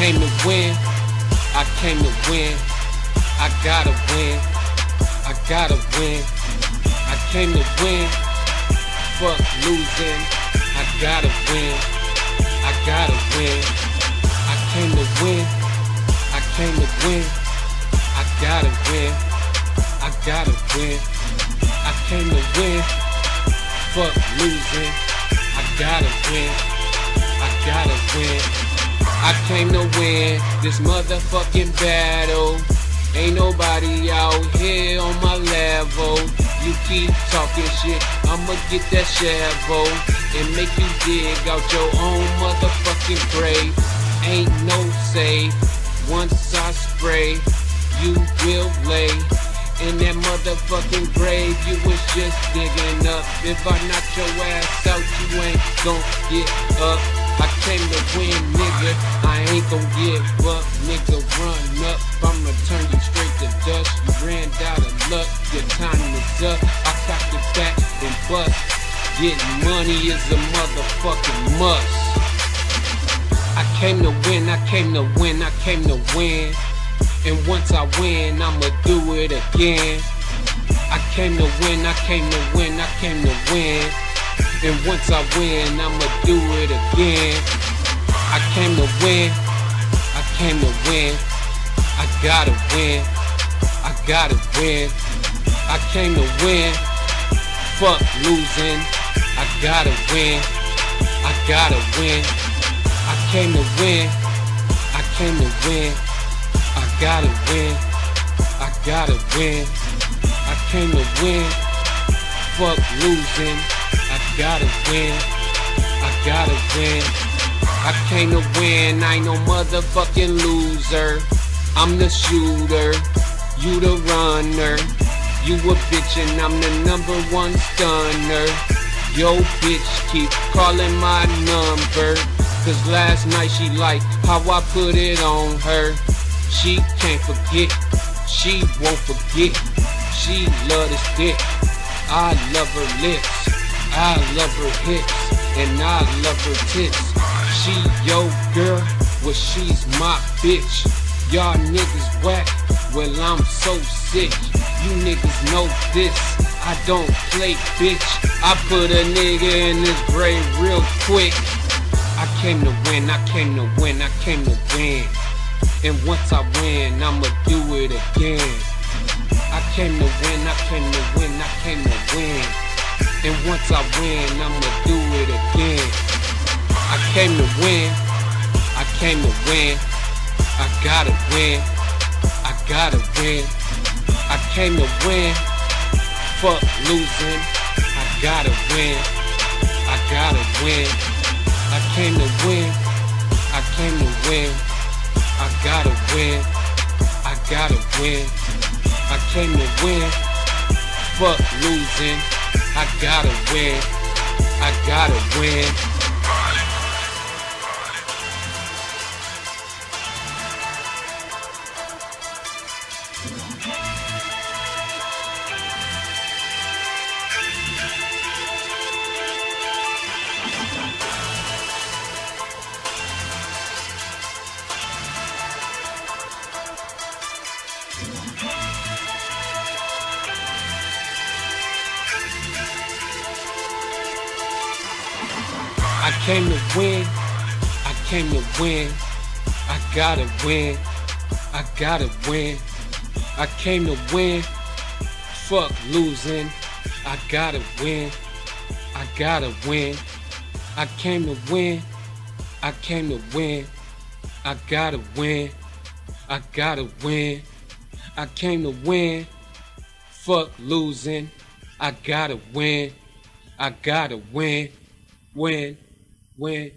came to win. I came to win. I gotta win. I gotta win. I came to win. Fuck losing. I gotta win. I gotta win. I came to win. I came to win. I gotta win. I gotta win. I came to win. Fuck losing. I gotta win. I gotta win. I came to win this motherfucking battle. Ain't nobody out here on my level. You keep talking shit, I'ma get that shovel and make you dig out your own motherfucking grave. Ain't no save. Once I spray, you will lay in that motherfucking grave you was just digging up. If I knock your ass out, you ain't gon' get up. I came to win, nigga, I ain't gon' give up. Nigga, run up, I'ma turn you straight to dust. You ran out of luck, your time is up. I cocked it back and bust. Getting money is a motherfucking must. I came to win, I came to win, I came to win. And once I win, I'ma do it again. I came to win, I came to win, I came to win. And once I win, I'ma do it again. I came to win, I came to win. I gotta win, I gotta win. I came to win, fuck losing. I gotta win, I gotta win. I came to win, I came to win. I gotta win, I gotta win. I came to win, fuck losing. I gotta win, I gotta win. I came to win, I ain't no motherfucking loser. I'm the shooter, you the runner. You a bitch and I'm the #1 stunner. Yo bitch keep calling my number, cause last night she liked how I put it on her. She can't forget, she won't forget. She love this dick, I love her lips, I love her hips, and I love her tits. She yo girl, well she's my bitch. Y'all niggas whack, well I'm so sick. You niggas know this, I don't play bitch. I put a nigga in this grave real quick. I came to win, I came to win, I came to win. And once I win, I'ma do it again. I came to win, I came to win, I came to win. And once I win, I'ma do it again. I came to win, I came to win. I gotta win, I gotta win. I came to win, fuck losing. I gotta win, I gotta win. I came to win, I came to win. I gotta win, I gotta win. I came to win, fuck losing. I gotta win, I gotta win. I came to win, I came to win. I gotta win, I gotta win. I came to win, fuck losing. I gotta win, I gotta win. I came to win, I came to win. I gotta win, I gotta win. I came to win, fuck losing. I gotta win, I gotta win. Win, win.